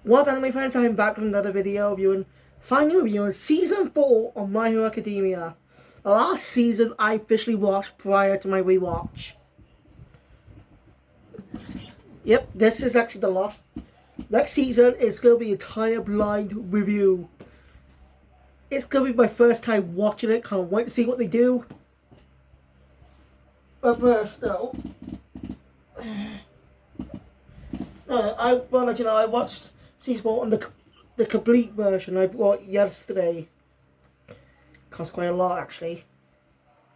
What up, anime fans? I'm back with another video reviewing, finally reviewing Season 4 of My Hero Academia. The last season I officially watched prior to my rewatch. Yep, this is actually the last. Next season is going to be an entire blind review. It's going to be my first time watching it. Can't wait to see what they do. But first, though, I let you know I watched Season 4 on the complete version I bought yesterday. Cost quite a lot, actually.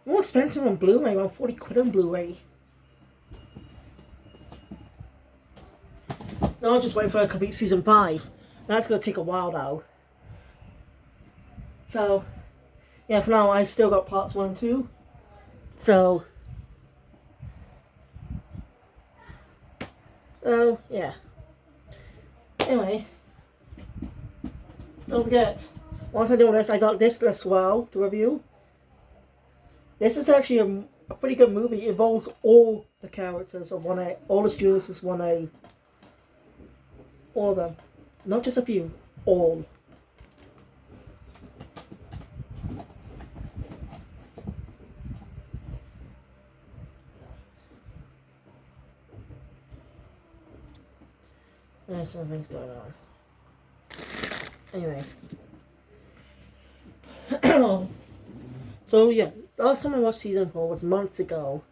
More expensive on Blu-ray, around 40 quid on Blu-ray. Now I'm just waiting for a complete Season 5. That's going to take a while now. So, yeah, for now I still got parts 1 and 2. So, yeah. Anyway, don't forget, once I do this, I got this as well to review. This is actually a pretty good movie. It involves all the characters of 1A, all the students is 1A. All of them. Not just a few. All. There's something's going on. Anyway. So yeah, last time I watched Season 4 was months ago.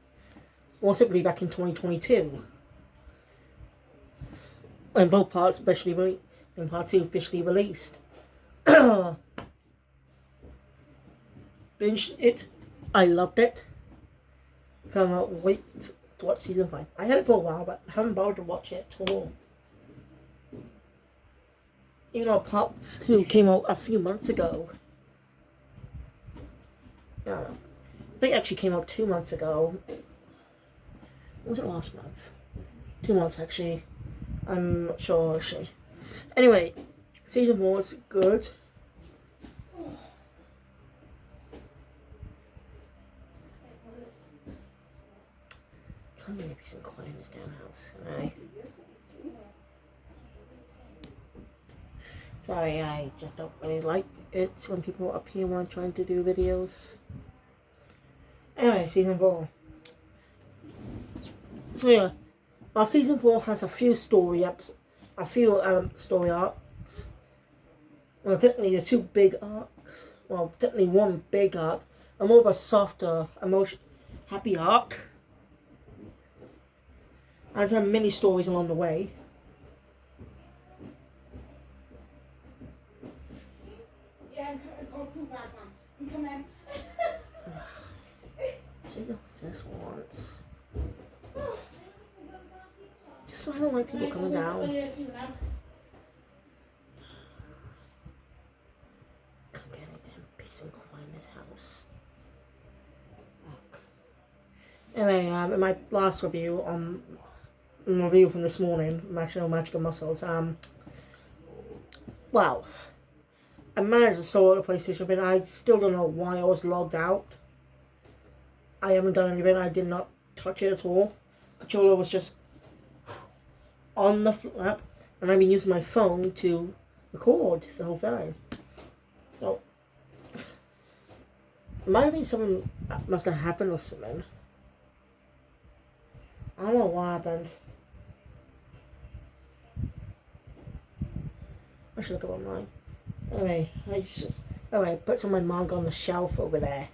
Or simply back in 2022. When both parts officially and part 2 officially released. Binged it. I loved it. Can't wait to watch Season 5. I had it for a while, but I haven't bothered to watch it at all. Even though part 2 came out a few months ago. I don't know. I think it actually came out 2 months ago. Was it last month? 2 months, actually. I'm not sure, actually. Anyway, Season 4 was good. Can't really be so quiet in this damn house, can I? Sorry, I just don't really like it when people up here when I'm trying to do videos. Anyway, Season 4. So yeah, while Season 4 has a few story arcs. Well, technically the 2 big arcs. Well, technically 1 big arc. And more of a softer, happy arc. And some mini stories along the way. Come in. She does this once. Just so I don't like people coming down. Come get it, damn peace and quiet in this house. Look. Anyway, in my last review review from this morning, Magical Muscles, well, I managed to sort the PlayStation, but I still don't know why I was logged out. I haven't done anything. I did not touch it at all. Controller was just on the lap, and I've been using my phone to record the whole thing. So, it might have been something that must have happened or something. I don't know what happened. I should look up online. Anyway, I put some of my manga on the shelf over there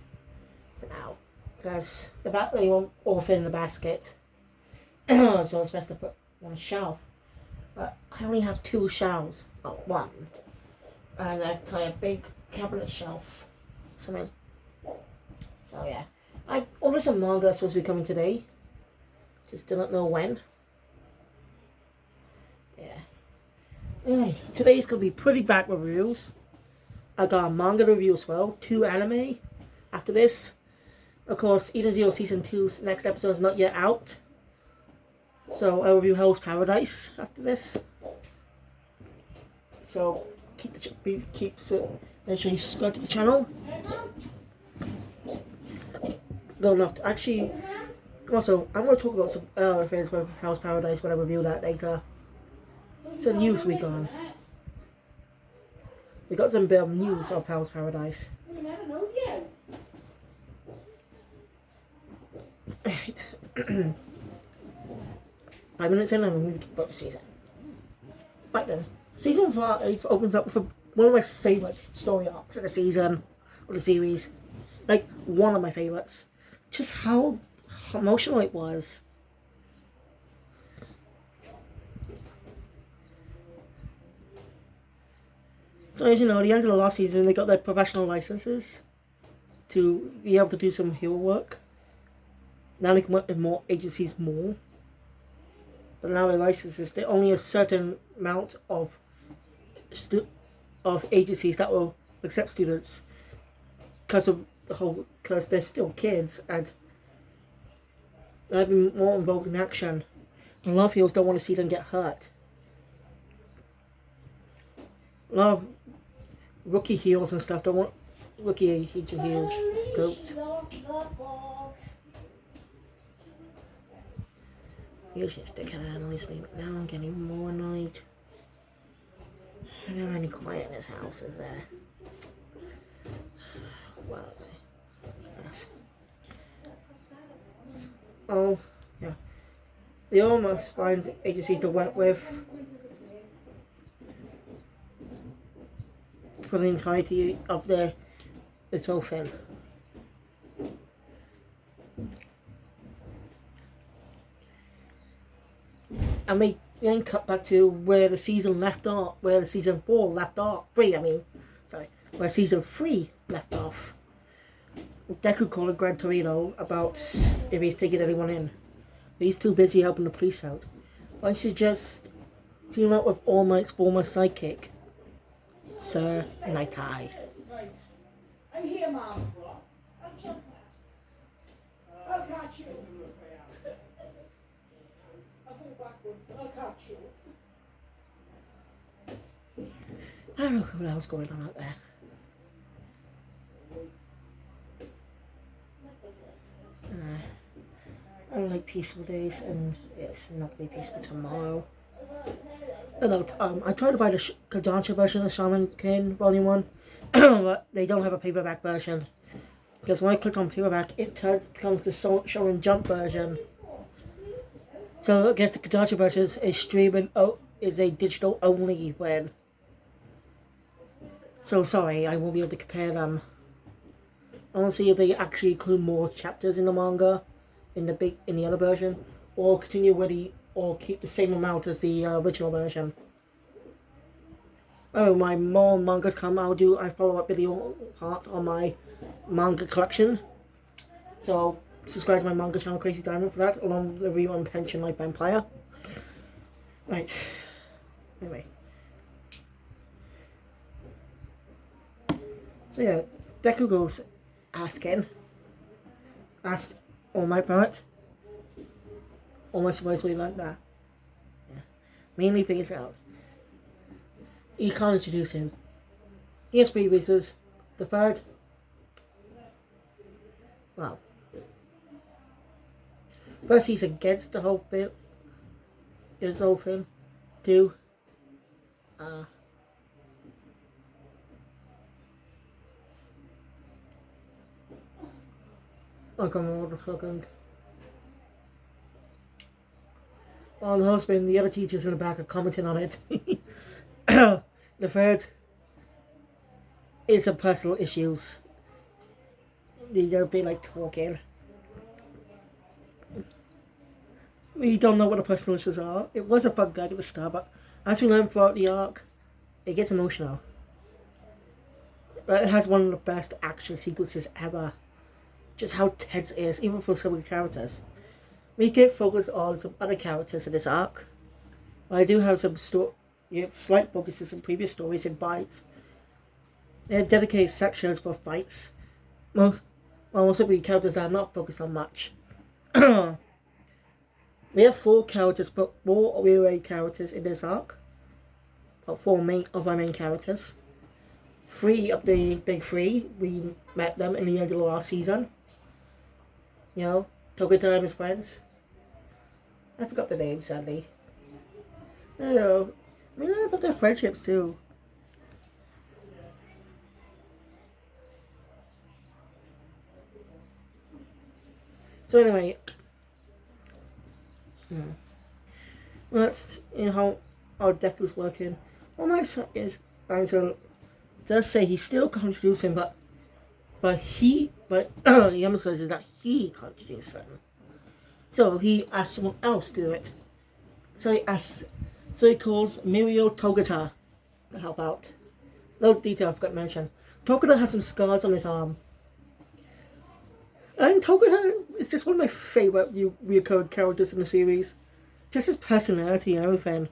for now. Because they won't all fit in the basket. So it's best to put on a shelf. But I only have 2 shelves. Oh, 1. And I play a big cabinet shelf. So yeah. I ordered some manga supposed to be coming today. Just don't know when. Yeah. Anyway, today's going to be pretty bad reviews. I got a manga review as well. 2 anime after this. Of course, Eden Zero Season 2's next episode is not yet out. So I'll review Hell's Paradise after this. So make sure you subscribe to the channel. No, not actually. Also, I'm going to talk about some other things with Hell's Paradise when I review that later. It's a news week on. We got some bit of news of Hell's Paradise. Right. 5 minutes in and I'm moved about the season. Right then, season 5 opens up with one of my favourite story arcs of the season, or the series. Like, one of my favourites. Just how emotional it was. So as you know, at the end of the last season, they got their professional licenses to be able to do some hero work. Now they can work with more agencies more. But now their licenses, they're only a certain amount of agencies that will accept students because they're still kids and they're having more involved in action. And a lot of heroes don't want to see them get hurt. A lot of rookie heroes and stuff don't want rookie agent heroes. Goats. Usually it's Dick and annoys me, but now I'm getting more annoyed. I don't have any quiet in this house, is there? Well, yes. Oh, yeah. They almost find agencies to work with for the entirety of its whole thing. And we then cut back to where the season left off, where season 3 left off. Where season 3 left off. Deku calling Gran Torino about if he's taking anyone in. But he's too busy helping the police out. Why don't you just team up with All Might's former sidekick, Sir Night Eye? Right. I'm here, Mom. I'll jump that. I'll catch you. I'll fall backwards, but I'll catch you. I don't know what else going on out there. I don't like peaceful days, and it's not going to be peaceful tomorrow. I tried to buy the Kodansha version of Shaman King Volume 1, but they don't have a paperback version. Because when I click on paperback, it becomes the Shonen Jump version. So I guess the Kodansha version is a digital only when. So sorry, I won't be able to compare them. I want to see if they actually include more chapters in the manga in the other version, or or keep the same amount as the original version. Oh, my more mangas come. I follow up video part on my manga collection. So subscribe to my manga channel, Crazy Diamond, for that, along with the review on Pension Life Vampire. Right. Anyway. So yeah, Deku goes asked All Might Parrot. Almost supposedly like that. Yeah. Mainly figures out. You can't introduce him. He has 3 reasons. The third, well, first he's against the whole thing. His whole thing. 2, oh, come on, what a second. On the husband, the other teachers in the back are commenting on it. The third is some personal issues. They don't be like talking. We don't know what the personal issues are. It was a fun guide at the start, but as we learn throughout the arc, it gets emotional. But it has one of the best action sequences ever. Just how tense it is, even for some of the characters. We get focused on some other characters in this arc. But I do have some slight focuses in previous stories and bites. There are dedicated sections for fights. Most of the characters are not focused on much. We have 4 characters, but 4 real characters in this arc. But 4 of our main characters. 3 of the big 3, we met them in the end of the last season. You know, Togata and his friends. I forgot the names, sadly. You know, I mean, about their friendships too. So anyway, that's how our Deku's working. What my son is, and so does say he's still contributing, but he emphasizes that he contributes them. So he asks someone else to do it. So he calls Mirio Togata to help out. No detail I forgot to mention. Togata has some scars on his arm. And Togata is just one of my favourite recurring characters in the series. Just his personality and everything.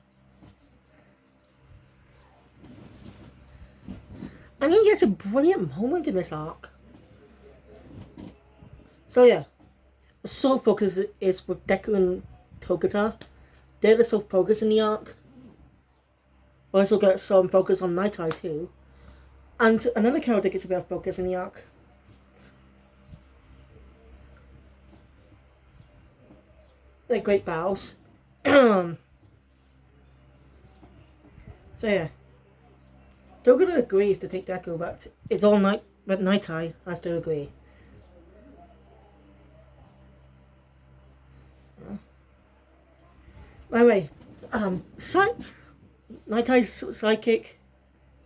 And he gets a brilliant moment in this arc. So yeah, the sole focus is with Deku and Togata. They're the sole focus in the arc. We also get some focus on Night Eye too. And another character gets a bit of focus in the arc. They're great battles. So yeah. Togata agrees to take Deku, but it's all night. But Night Eye has to agree. Anyway, Night Eye's psychic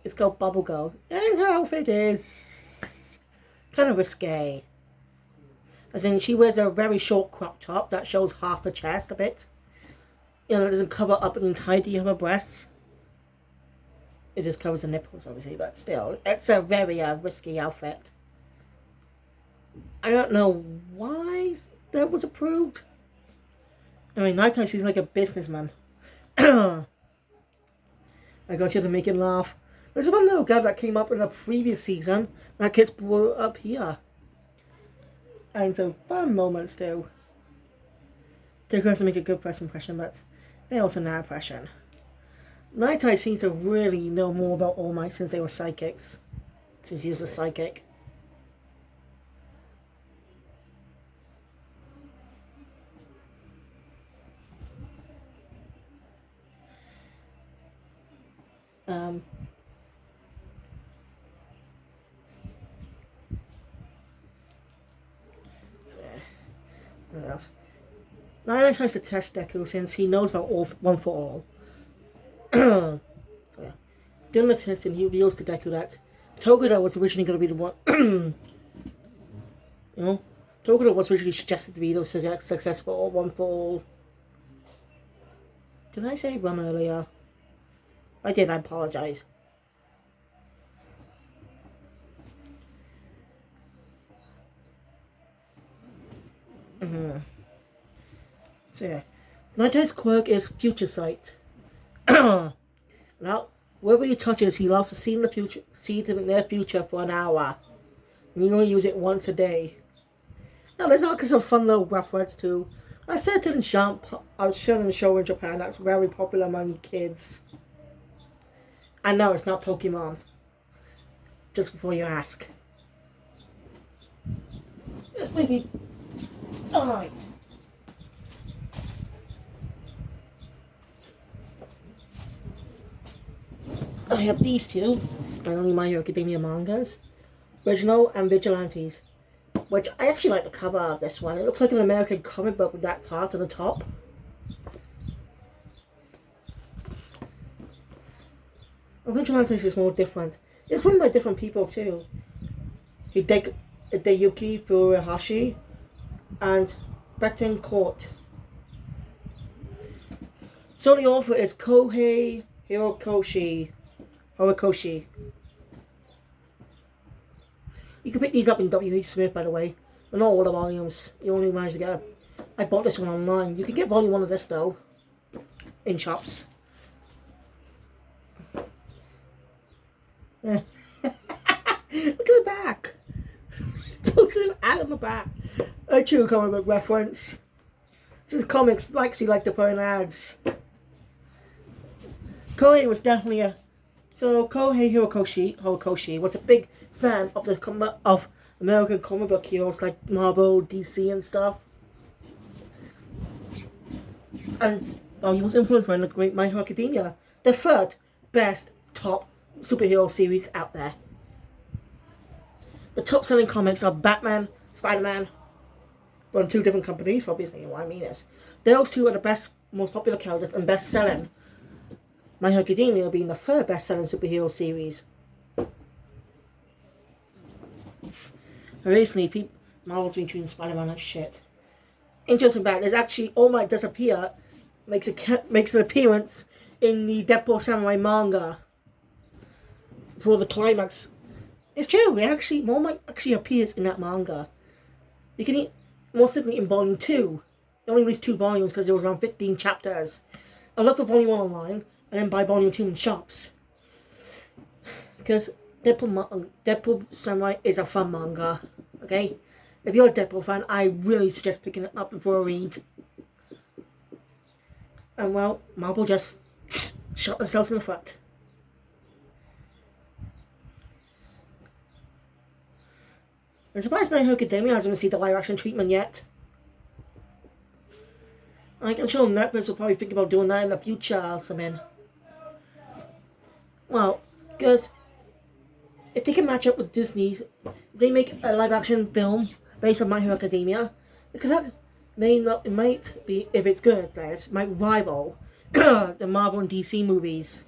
is called Bubble Girl, and her outfit is kind of risque. As in, she wears a very short crop top that shows half her chest a bit. You know, it doesn't cover up the entirety of her breasts. It just covers the nipples, obviously, but still, it's a very risky outfit. I don't know why that was approved. I mean, Night Eye seems like a businessman. I got you to make him laugh. There's one little guy that came up in a previous season that gets brought up here. And so, fun moments too. They to make a good first impression, but they also not impression. Night Eye seems to really know more about All Might since they were psychics. Since he was a psychic. What else? Night Eye tries to test Deku since he knows about One for All. So yeah. During the testing, he reveals to Deku that Togata was originally going to be the one. You know, Togata was originally suggested to be the successful One for All. Did I say one earlier? I did. I apologize. So yeah, Night Eye's quirk is Future Sight. Now, wherever he touches, he allows to see in the future, see to their future for an hour. And you only use it once a day. Now, there's all kinds of fun little reference to a certain jump I shown in the show in Japan that's very popular among kids. I know it's not Pokemon. Just before you ask. This may be alright. I have these two, my only My Hero Academia mangas, Original and Vigilantes, which I actually like the cover of this one. It looks like an American comic book with that part on the top. Vigilantes is more different. It's written by different people too. Hideyuki Furuhashi and Betancourt. So the author is Kohei Horikoshi. You can pick these up in W.H. Smith, by the way. But not all the volumes. You only manage to get I bought this one online. You can get volume 1 of this, though. In shops. Look at the back. Posted an ad on the back. A true comic book reference. This is comics actually like to put in ads. Kohei was definitely a... So Kohei Horikoshi was a big fan of of American comic book heroes like Marvel, DC and stuff. And he was influenced by the great My Hero Academia. the third best top superhero series out there. The top selling comics are Batman, Spider-Man, run two different companies, obviously. What I mean is, those two are the best, most popular characters and best selling. My Hero Academia being the third best selling superhero series. Recently, Marvel's been treating Spider-Man like shit. Interesting fact, there's actually All Might Disappear makes an appearance in the Deadpool Samurai manga for the climax. It's true, All Might actually appears in that manga. You can more simply in volume 2. They only released 2 volumes because there was around 15 chapters. I look for volume 1 online and then buy volume 2 in shops. Because Deadpool Samurai is a fun manga. Okay? If you're a Deadpool fan, I really suggest picking it up before a read. And well, Marvel just shot themselves in the foot. I'm surprised My Hero Academia hasn't received the live action treatment yet. I'm sure Netflix will probably think about doing that in the future or something. Well, because if they can match up with Disney's, if they make a live action film based on My Hero Academia, because that might be, if it's good, might rival the Marvel and DC movies.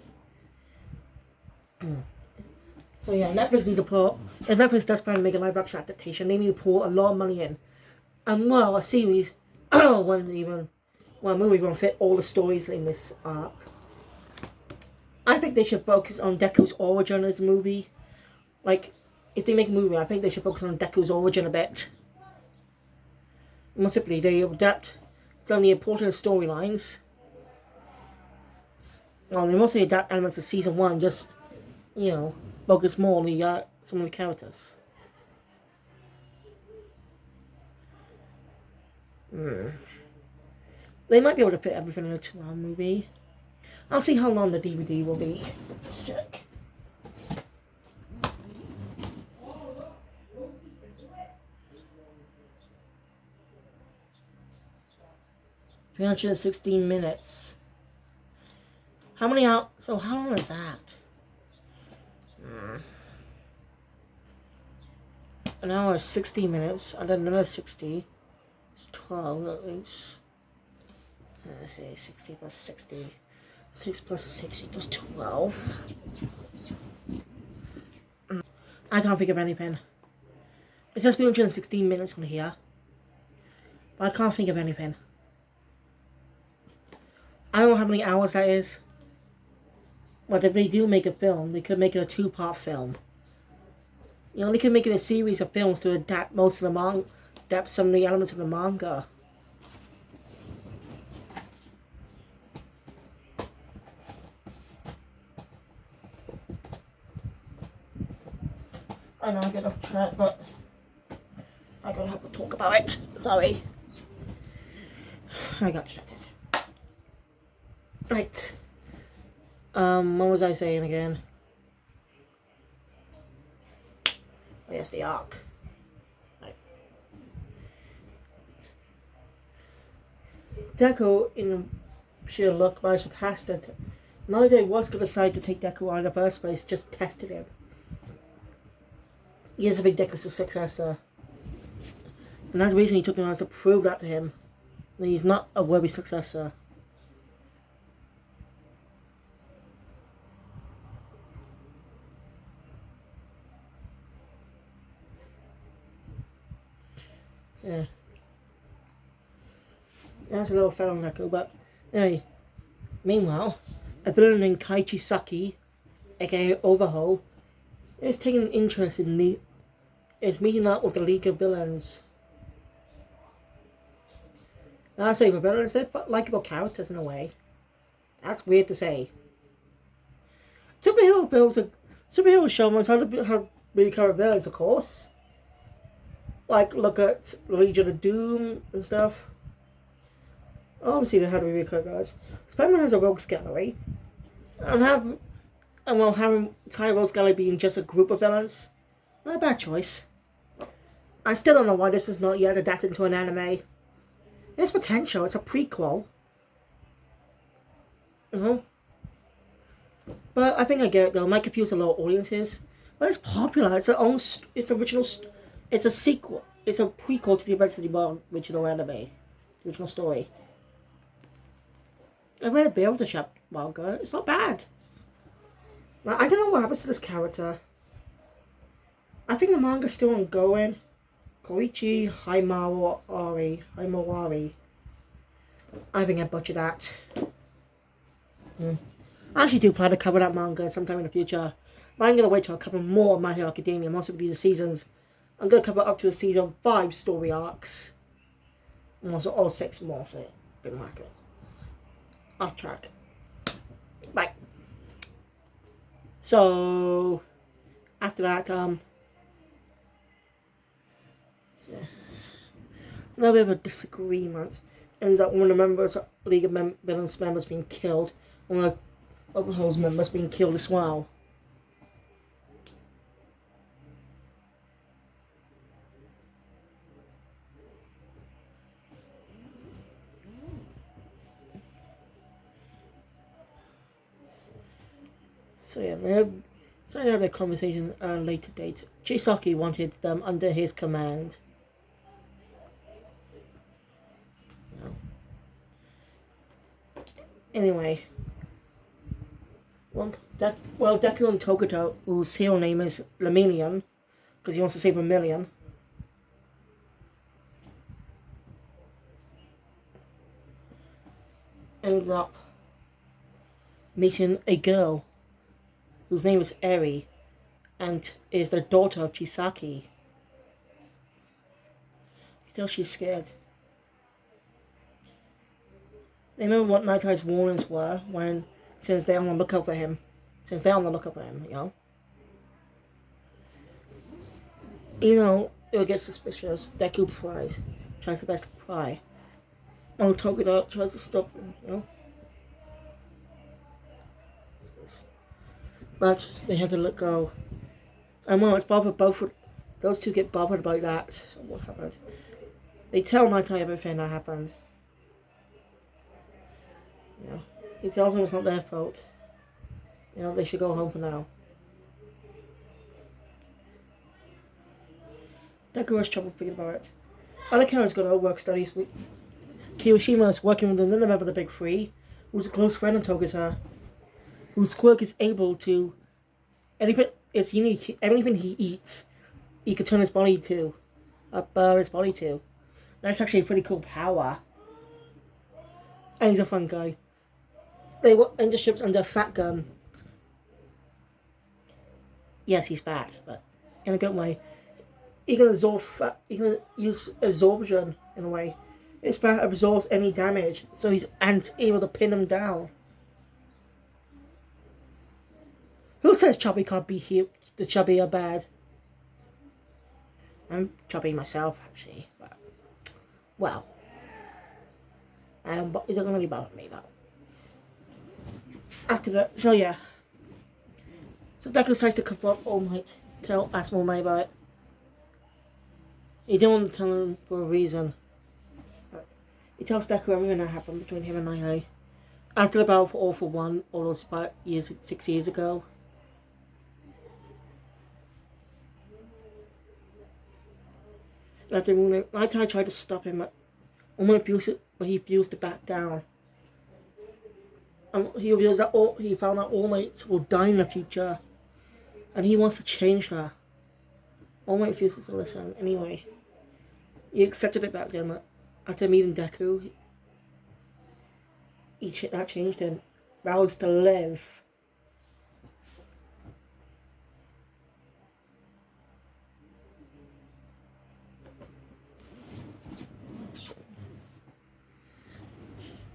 So yeah, Netflix needs to put, if Netflix does plan to make a live action adaptation, they need to pour a lot of money in. And well, a series, a movie won't fit all the stories in this arc. I think they should focus on Deku's origin as a movie. Like, if they make a movie, I think they should focus on Deku's origin a bit. More simply, they adapt some of the important storylines. Well, they mostly adapt elements of season 1, just, focus more on some of the characters. They might be able to fit everything in a 2-hour movie. I'll see how long the DVD will be. Let's check. $316 minutes. How many hours? So how long is that? An hour is 60 minutes, and then another 60. It's 12 at least. Let's see, 60 plus 60. 6 plus 6 equals 12. I can't think of anything. It's just been 116 minutes on here. But I can't think of anything. I don't know how many hours that is. But if they do make a film, they could make it a 2-part film. They could make it a series of films to adapt adapt some of the elements of the manga. I know I get off track, but I gotta have to talk about it. Sorry. I got distracted. Right. What was I saying again? Oh, yes, the arc. Right. Deku, in sheer luck, managed to pass it. Nowadays was going to decide to take Deku out in the first place, just tested him. He is a big Deku's successor. And that's the reason he took him on, to prove that to him. That he's not a worthy successor. Yeah. That's a little fellow Deku, but anyway. Meanwhile, a villain named Kaichi Saki, aka Overhaul, is taking an interest in is meeting up with the League of Villains. And I say the villains, they're likeable characters in a way. That's weird to say. Superhero shows how to really cover villains, of course. Like, look at Legion of Doom and stuff. Obviously, they had to be really cover guys. Spider-Man has a rogues gallery. Having entire rogues gallery being just a group of villains, not a bad choice. I still don't know why this is not yet adapted into an anime. There's potential. It's a prequel. But I think I get it though. It might confuse a lot of audiences, but it's popular. It's It's original. It's a sequel. It's a prequel to the events of the original anime, the original story. I read a bit of the manga. It's not bad. Now, I don't know what happens to this character. I think the manga's still ongoing. Koichi Himawari. I think I butchered that. I actually do plan to cover that manga sometime in the future. But I'm going to wait till I cover more of My Hero Academia. I'm also going to do the seasons. I'm going to cover up to a season 5 story arcs. And also all 6 more, so bit market. Off track. Bye. So, after that, a little bit of a disagreement. Ends up one of the members, League of Villains members being killed. One of the Overhaul's members being killed as well. So yeah, they have their conversation at a later date. Chisaki wanted them under his command. No. Anyway. Deku and Tokuto, whose hero name is Lemillion, because he wants to save 1 million. Ends up meeting a girl whose name is Eri and is the daughter of Chisaki. You can tell she's scared. They remember what Night Eye's warnings were since they're on the lookout for him. You know. Even though it'll get suspicious, Deku tries the best to pry. Oh, Tokuto tries to stop him, you know. But they had to let go. And well, it's bothered those two get bothered about that. What happened? They tell Night Eye everything that happened. You know, he tells them it's not their fault. You know, they should go home for now. Deku has trouble thinking about it. Other characters got work studies with Kirishima is working with another member of the Big Three, who's a close friend of Tokuto, whose quirk is able to it's unique. Anything he eats, he can turn his body to. That's actually a pretty cool power. And he's a fun guy. They were in the ships under Fat Gun. Yes, he's bad, but in a good way. He can use absorption in a way. His bat absorbs any damage, so he's able to pin him down. Who says Chubby can't be here? The Chubby are bad. I'm Chubby myself, actually. But, well, it doesn't really bother me though. After that, so yeah. So Deku decides to confront All Might. Ask All Might about it. He didn't want to tell him for a reason. But he tells Deku everything that happened between him and Night Eye. After the battle for All For One, all those 6 years ago. After Night Eye tried to stop him, but he refused to back down. And he found out All Might will die in the future, and he wants to change that. All Might refuses to listen. Anyway, he accepted it back then. But after meeting Deku, that changed him. Vows to live.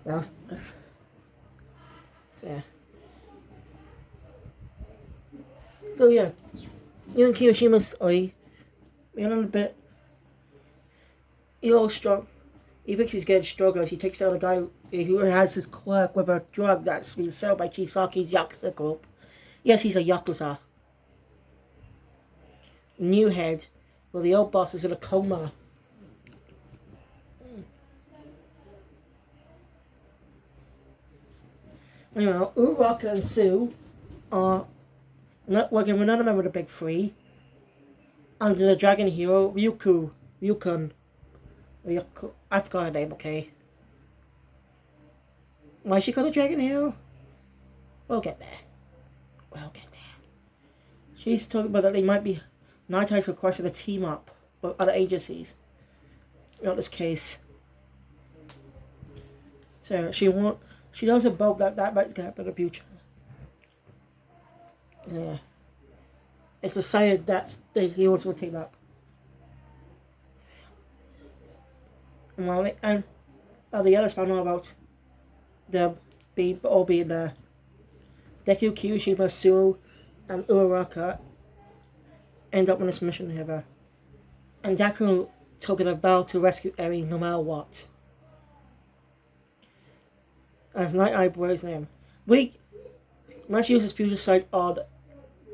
Vows to live. So yeah, even Kirishima's a little bit. He's strong. He thinks he's getting stronger as he takes down a guy who has his quirk with a drug that's being sold by Chisaki's Yakuza group. Yes, he's a Yakuza. New head. Well, the old boss is in a coma. Anyway, Uraraka and Sue are not working with another member of the Big Three under the dragon hero Ryukun. I forgot her name, okay. Why is she called the dragon hero? We'll get there. We'll get there. She's talking about that they might be Night Eyes requested a team up with other agencies. Not this case. So she knows about that might happen in the future. Yeah. It's decided that the heroes will team up. And the others found out about them being there. Deku, Kirishima, Suo, and Uraraka end up on this mission together. And Deku took a vow to rescue Eri no matter what. As Night Eye blows them. Must use his future sight on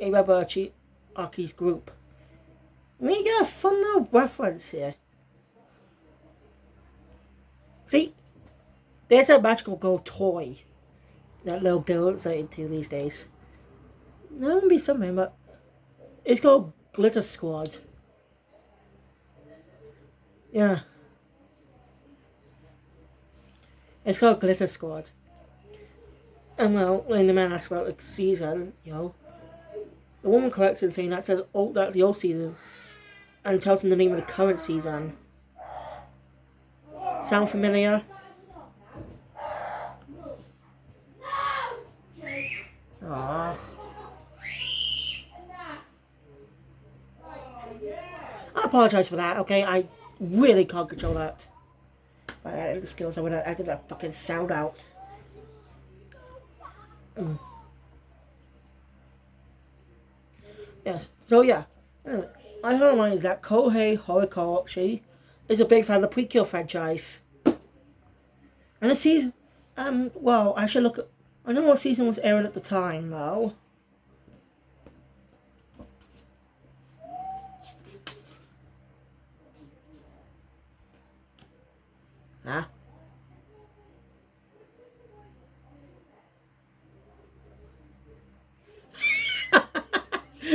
Arabachi Aki's group. We get a fun little reference here. See, there's a magical girl toy that little girls are into these days. That would be something, but it's called Glitter Squad. Yeah. It's called Glitter Squad. And well, when the man asks about the season, the woman corrects him saying that's the old season and tells him the name of the current season. Sound familiar? Aww. I apologize for that, okay? I really can't control that. But I had the skills, I did that fucking sound out. Yes, so yeah. Anyway, I heard online is that Kohei Horikoshi is a big fan of the Precure franchise. And the season, well, I should look at, I don't know what season was airing at the time, though. Huh?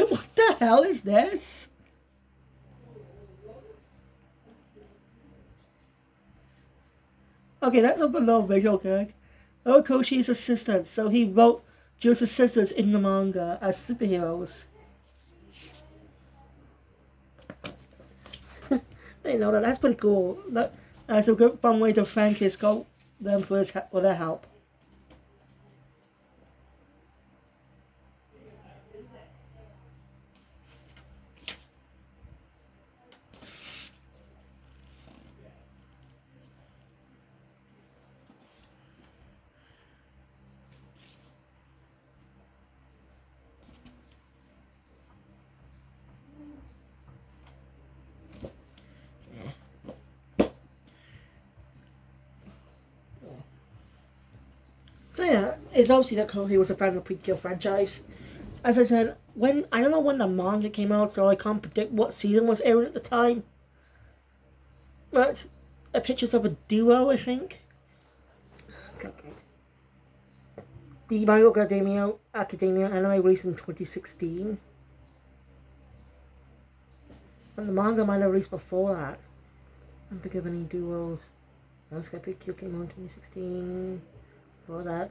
What the hell is this? Okay, that's a below visual gag. Horikoshi's assistant, so he wrote Joe's assistants in the manga as superheroes. I know that. That's pretty cool. That's a good fun way to thank them for their help. So yeah, it's obviously that Kohei was a fan of the Precure franchise. As I said, I don't know when the manga came out, so I can't predict what season was airing at the time. But pictures of a duo, I think. The My Hero Academia anime released in 2016. And the manga might have released before that. I don't think of any duos. Sky Precure came out in 2016. For that.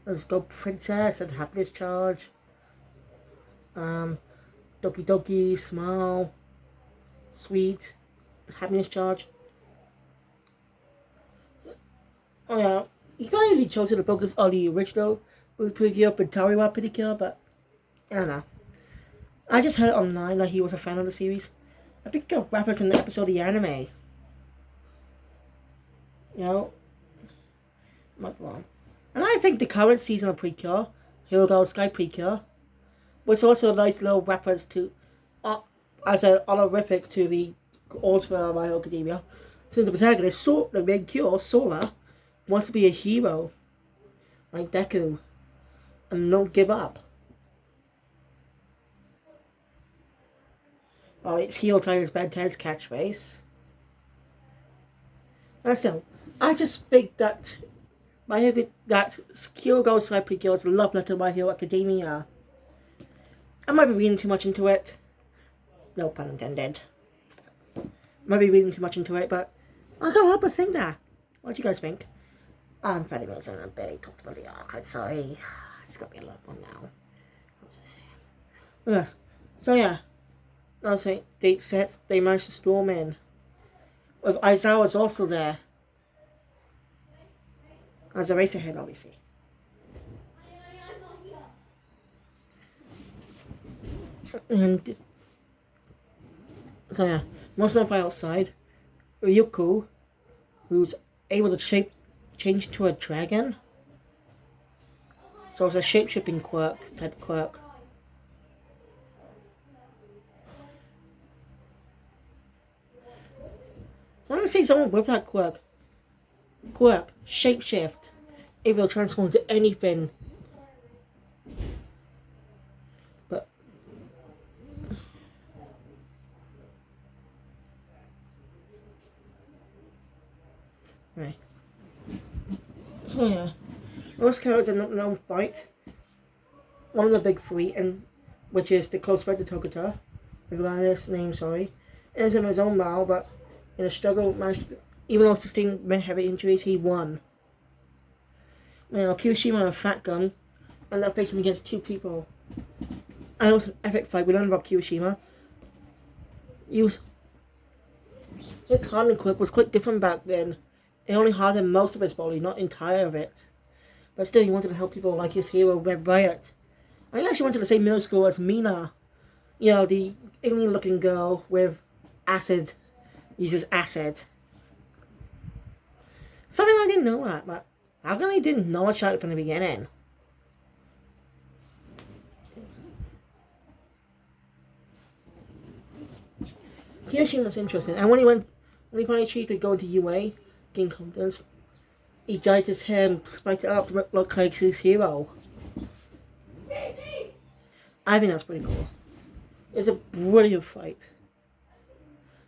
Let's go Princess and Happiness Charge. Doki Doki, Smile, Sweet, Happiness Charge. Oh yeah, you can't even chosen to focus on the original Precure and Tariwa Precure, but I don't know. I just heard online that he was a fan of the series. I think of rappers in the episode of the anime. Not wrong. And I think the current season of Precure, Hero Girl Sky Precure, was also a nice little reference to, as an honorific to the Ultimate My Hero Academia. Since the protagonist, the main cure, Sora, wants to be a hero, like Deku, and don't give up. Oh, it's Heel Tiger's Ben 10's catchphrase. But still, I just think that My Hero that Kyogo Cypher Girls love letter My Hero Academia. I might be reading too much into it. No pun intended. I might be reading too much into it, but I can't help but think that. What do you guys think? I'm fairly much on a barely talked about the arc. I'm sorry. It's got to be a lot more now. What was I saying? Yes. So yeah. I was saying they said they managed to storm in. With Aizawa's also there. As a race ahead, obviously. And so yeah, most of them fight outside. Ryuko, who's able to change into a dragon. So it's a shape-shifting type quirk. I want to see someone with that quirk. Shapeshift. Able to transform into anything. But right. So yeah. Most characters are not known fight. One of the big three, and which is the close friend to Togata. I forgot his name, sorry. Ends in his own battle, but in a struggle managed to, even though sustained heavy injuries, he won. Kirishima and Fat Gun, and they're facing against two people. And it was an epic fight. We learned about Kirishima. His hardening quirk was quite different back then. It only hardened most of his body, not entire of it. But still, he wanted to help people like his hero, Red Riot. And he actually went to the same middle school as Mina. The alien-looking girl with acid. Uses acid. Something I didn't know that, but how come I didn't know that from the beginning? Kirishima interesting, and when he finally achieved to go into UA, gain confidence, he dyed his hair and spiked it up to look like his hero. I think that's pretty cool. It's a brilliant fight.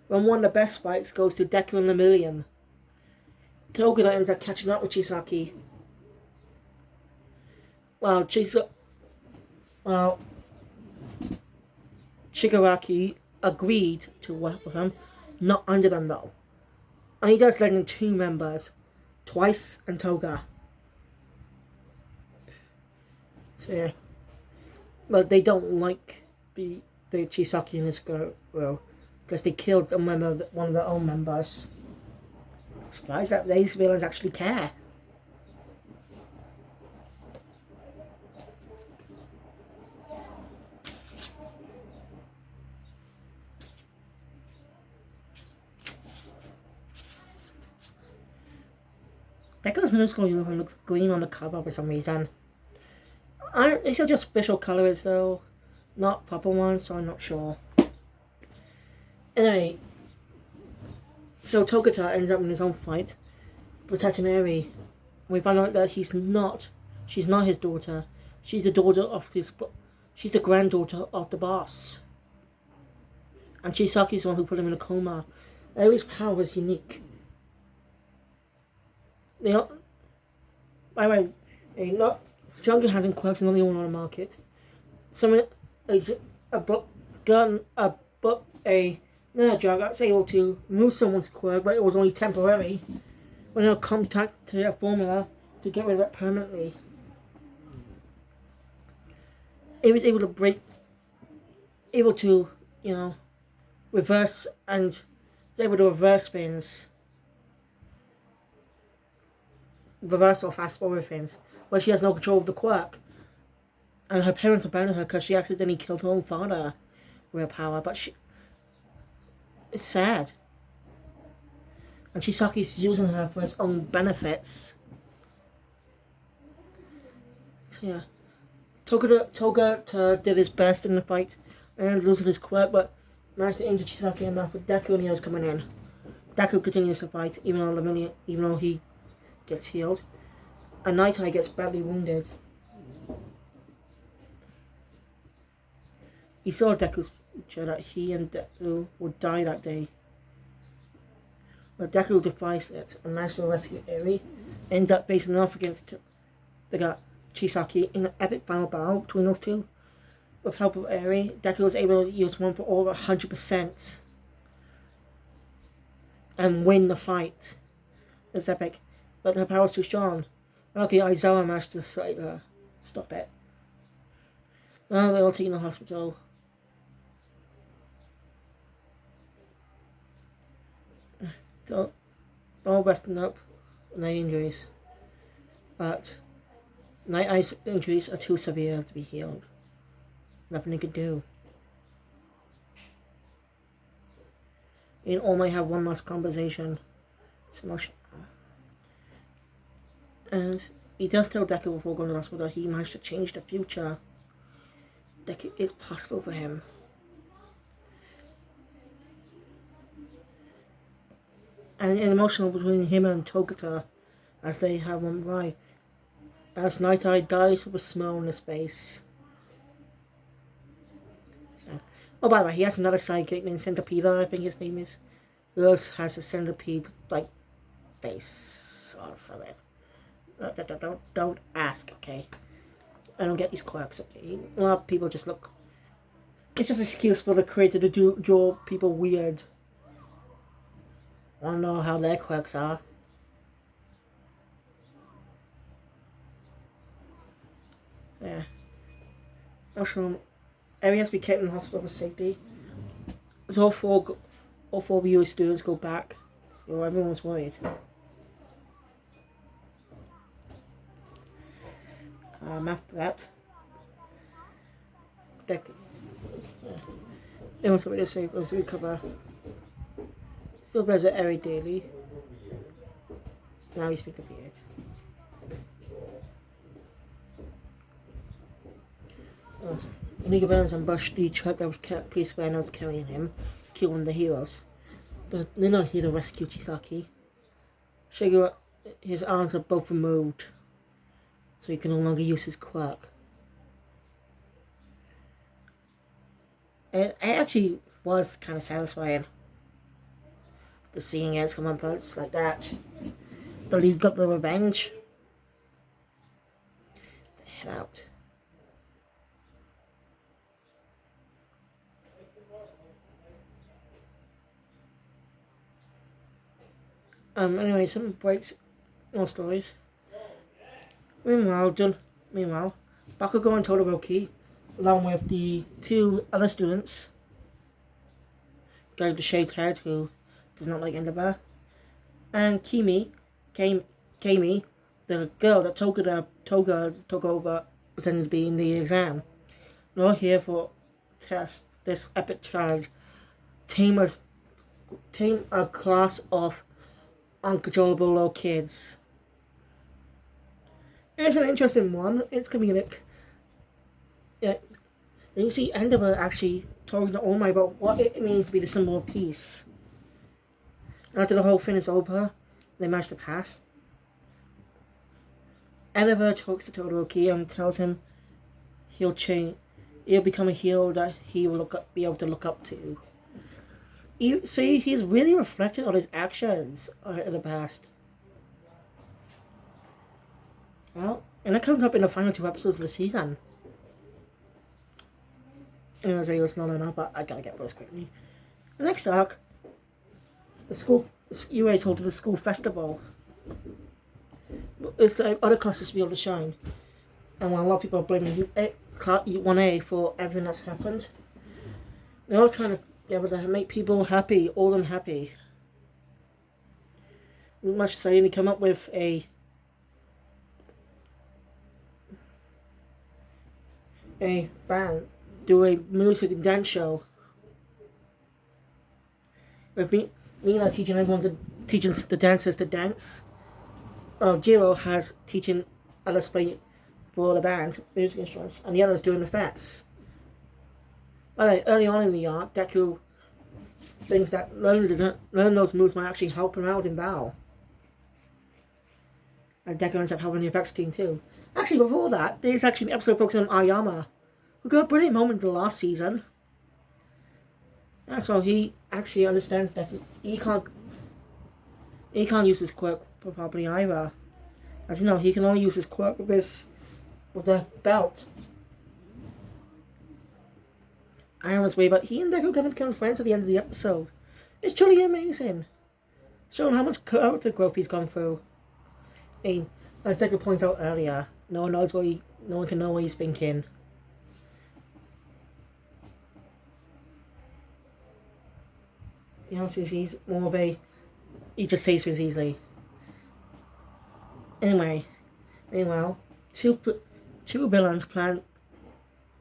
When one of the best fights goes to Deku and Lemillion. Togata ends up catching up with Chisaki. Shigaraki agreed to work with him, not under them though. And he does let in two members, Twice and Toga. So yeah. But they don't like the Chisaki and his girl, because they killed one of their own members. I'm surprised that these villains actually care. Deku's middle school uniform looks green on the cover for some reason. These are just special colors though, not proper ones, so I'm not sure. Anyway, so Togata ends up in his own fight, protecting Eri. We find out that she's not his daughter. She's the granddaughter of the boss. And Chisaki's the one who put him in a coma. Eri's power is unique. By the way, Jungle hasn't quirks and only one on the market. Another drug that's able to remove someone's quirk, but it was only temporary. When they'll contact their formula to get rid of it permanently. It was able to reverse and is able to reverse things. Reverse or fast forward things, where she has no control of the quirk. And her parents abandoned her because she accidentally killed her own father with her power, but it's sad. And Chisaki's using her for his own benefits. So yeah. Togata did his best in the fight and losing his quirk, but managed to injure Chisaki enough with Deku and Neos coming in. Deku continues to fight, even though he gets healed. And Night Eye gets badly wounded. He saw Deku's future that he and Deku would die that day. but Deku defies it and manages to rescue Eri. Ends up facing off against the Chisaki in an epic final battle between those two. With help of Eri, Deku was able to use one for over 100% and win the fight. It's epic, but her power was too strong. Luckily, Aizawa managed to stop it. Now they're all taken to the hospital. So, all resting up on their injuries, but Night Eye's injuries are too severe to be healed. Nothing they could do. And All Might have one last conversation. It's emotional. And he does tell Deku before going to the hospital that he managed to change the future. Deku, it's possible for him. And an emotional between him and Togata as they have one by. As Night Eye dies with a smile on his face. So, oh, by the way, he has another sidekick named Centipede, I think his name is. Who else has a centipede like face or something. Don't ask, okay? I don't get these quirks, okay? A lot of people just look. It's just an excuse for the creator to draw people weird. Wanna know how their quirks are? So, yeah. Also, Eri has to be kept in the hospital for safety. So all four BUA students go back. So everyone's worried. After that, everyone's ready to save us recover. Still present Eri daily. Now he's been defeated. League of Villains ambushed the truck that was police van that was carrying him, killing the heroes. But they're not here to rescue Chisaki. Shigeru, his arms are both removed, so he can no longer use his quirk. And it actually was kind of satisfying. The seeing its comeuppance like that. The lead got the revenge. They head out. Anyway, some breaks, more stories. Meanwhile, Bakugo and Todoroki, along with the two other students, go to shaved head who does not like Endeavor, and Kami, the girl that Toga took over pretending to be in the exam. They're all here for test this epic challenge. Tame a class of uncontrollable little kids. It's an interesting one. It's comedic. Yeah, and you see Endeavor actually talking to All Might about what it means to be the symbol of peace. After the whole thing is over, they manage to pass. Endeavor talks to Todoroki and tells him he'll change. He'll become a hero that he will be able to look up to. You see, he's really reflecting on his actions in the past. Well, and that comes up in the final 2 episodes of the season. Anyways, it's not enough, but I gotta get those quickly. The next arc, the UA is holding a school festival. It's the other classes to be able to shine. And when a lot of people are blaming 1A for everything that's happened, they're all trying to be able to make people happy, all them happy. Much to say, they come up with a band, do a music and dance show. With Mina teaching the dancers to dance. Jiro has teaching others play for the band, music instruments, and the others doing the fats. Early on in the arc, Deku thinks that learn those moves might actually help him out in battle. And Deku ends up helping the effects team too. Actually, before that, there's actually an episode focused on Ayama, who got a brilliant moment in the last season. That's why he actually understands that he can't He can't use his quirk properly either. As you know, he can only use his quirk with the belt. Iron was way, but he and Deku can become friends at the end of the episode. It's truly amazing. Showing how much character growth he's gone through. I mean, as Deku points out earlier, no one can know what he's thinking. You know, since he's more of a, he just says things easily. Anyway, meanwhile, two villains plan,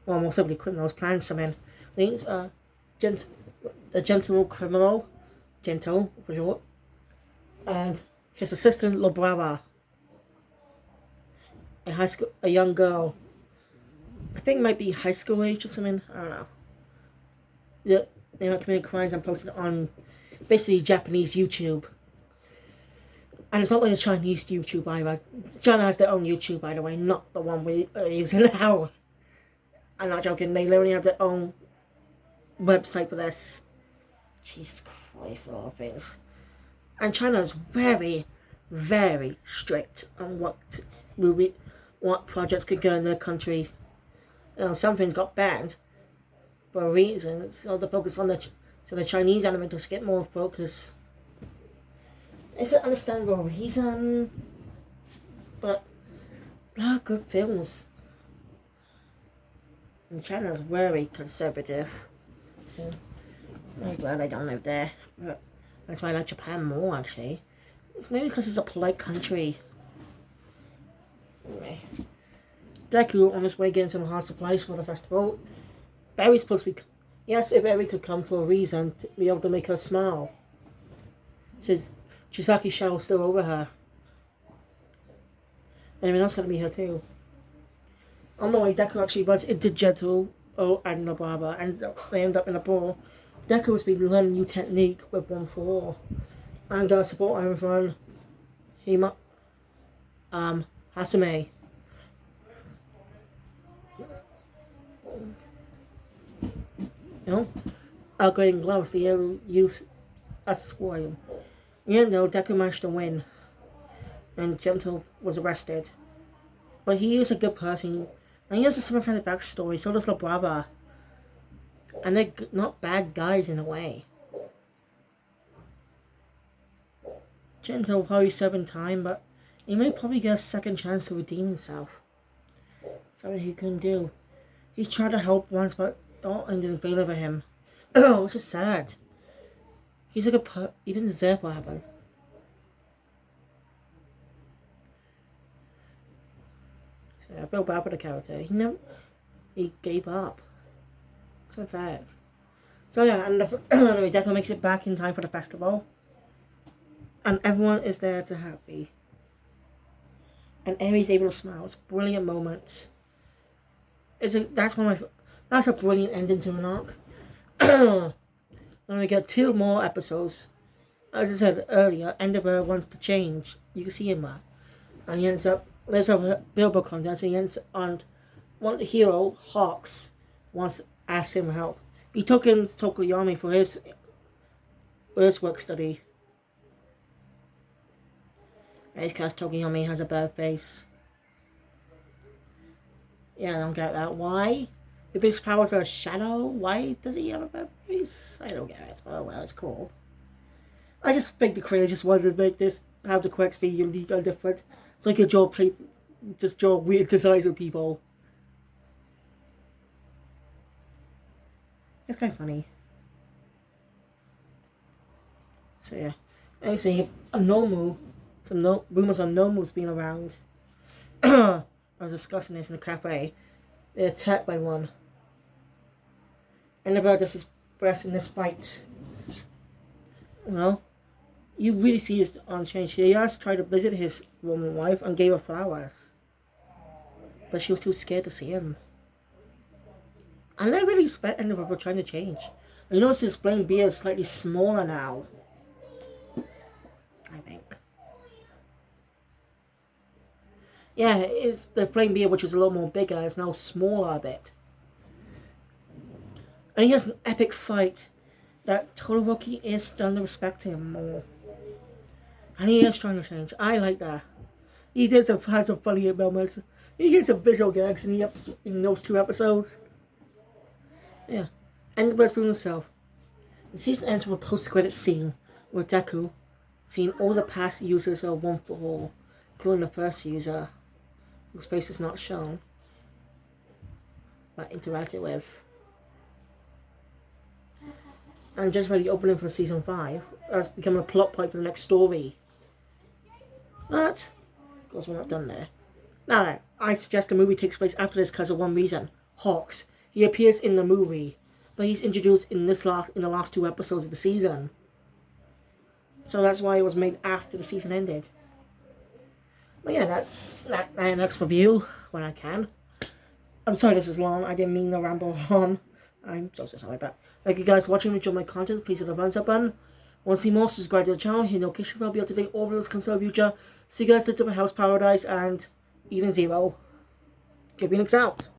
well, most simply criminals plan something. Means the gentle criminal, gentle for short, and his assistant La Brava, a young girl. I think it might be high school age or something. I don't know. They might commit crimes and post it on basically Japanese YouTube. And it's not like a Chinese YouTube either. China has their own YouTube, by the way, not the one we are using now. I'm not joking, they literally have their own website for this. Jesus Christ, a lot of things. And China is very, very strict on what projects could go in their country. You know, some things got banned for a reason. So the focus on the Chinese animators get more focus. It's an understandable reason, but a lot of good films. And China's very conservative. So I'm glad I don't live there, but that's why I like Japan more, actually. It's maybe because it's a polite country. Anyway, Deku on his way getting some hard supplies for the festival. Barry's supposed to be... Yes, if Barry could come for a reason to be able to make her smile. Chisaki's shadow's still over her. Everyone else gonna be here too. On the way, Deku actually runs into Gentle and La Brava, and they end up in a brawl. Deku has been learning new technique with 1-4. And support him from Hasume. You know, upgrading gloves, the use as spoil. You know, Deku managed to win, and Gentle was arrested. But he is a good person, and he has a sympathetic backstory, so does La Brava. And they're not bad guys in a way. Gentle will probably serve in time, but he may probably get a second chance to redeem himself. Something he couldn't do. He tried to help once, but it all ended in failure for him. Which is sad. He's a good he didn't deserve what happened. So I feel bad for the character. He gave up. So bad. So yeah, and anyway, Deku makes it back in time for the festival. And everyone is there to happy. And Eri's able to smile. It's a brilliant moment. That's a brilliant ending to an arc. And we get 2 more episodes. As I said earlier, Endeavor wants to change. You can see him there. And he ends up, there's a billboard contest, and he ends on one of the hero, Hawks, wants to ask him for help. He took in Tokoyami for his work study. It's because Tokoyami has a bad face. Yeah, I don't get that. Why? If his powers are a shadow, why does he have a bad face? I don't get it. Oh well, it's cool. I just think the creator just wanted to make this, have the quirks be unique and different. So he could draw weird designs of people. It's kind of funny. So yeah. And you see, rumors of Nomu's being around. I was discussing this in a cafe. They're attacked by one. And the bird just expressing this fight. Well, you really see his unchanged. He has tried to visit his woman wife and gave her flowers. But she was too scared to see him. And I really expect Endeavor trying to change. You notice his flame beard is slightly smaller now. I think. Yeah, it's the flame beard, which was a little more bigger, is now smaller a bit. And he has an epic fight that Todoroki is starting to respect him more. And he is trying to change. I like that. He has some funny moments. He gets some visual gags in those 2 episodes. Yeah. And the best for himself. The season ends with a post-credit scene with Deku seeing all the past users of One for All, including the first user, whose face is not shown, but interacted with. And just by the opening for season 5, that's becoming a plot point for the next story. But, of course, we're not done there. Now, I suggest the movie takes place after this because of one reason. Hawks. He appears in the movie, but he's introduced in the last 2 episodes of the season. So that's why it was made after the season ended. But yeah, that's my next review when I can. I'm sorry this was long. I didn't mean to ramble on. I'm so sorry, but thank you guys for watching. Enjoy my content. Please hit the thumbs up button. Want to see more? Subscribe to the channel. Hit the notification bell. Be up to date. All videos comes out in the future. See you guys later for House Paradise and Even Zero. Phoenix out.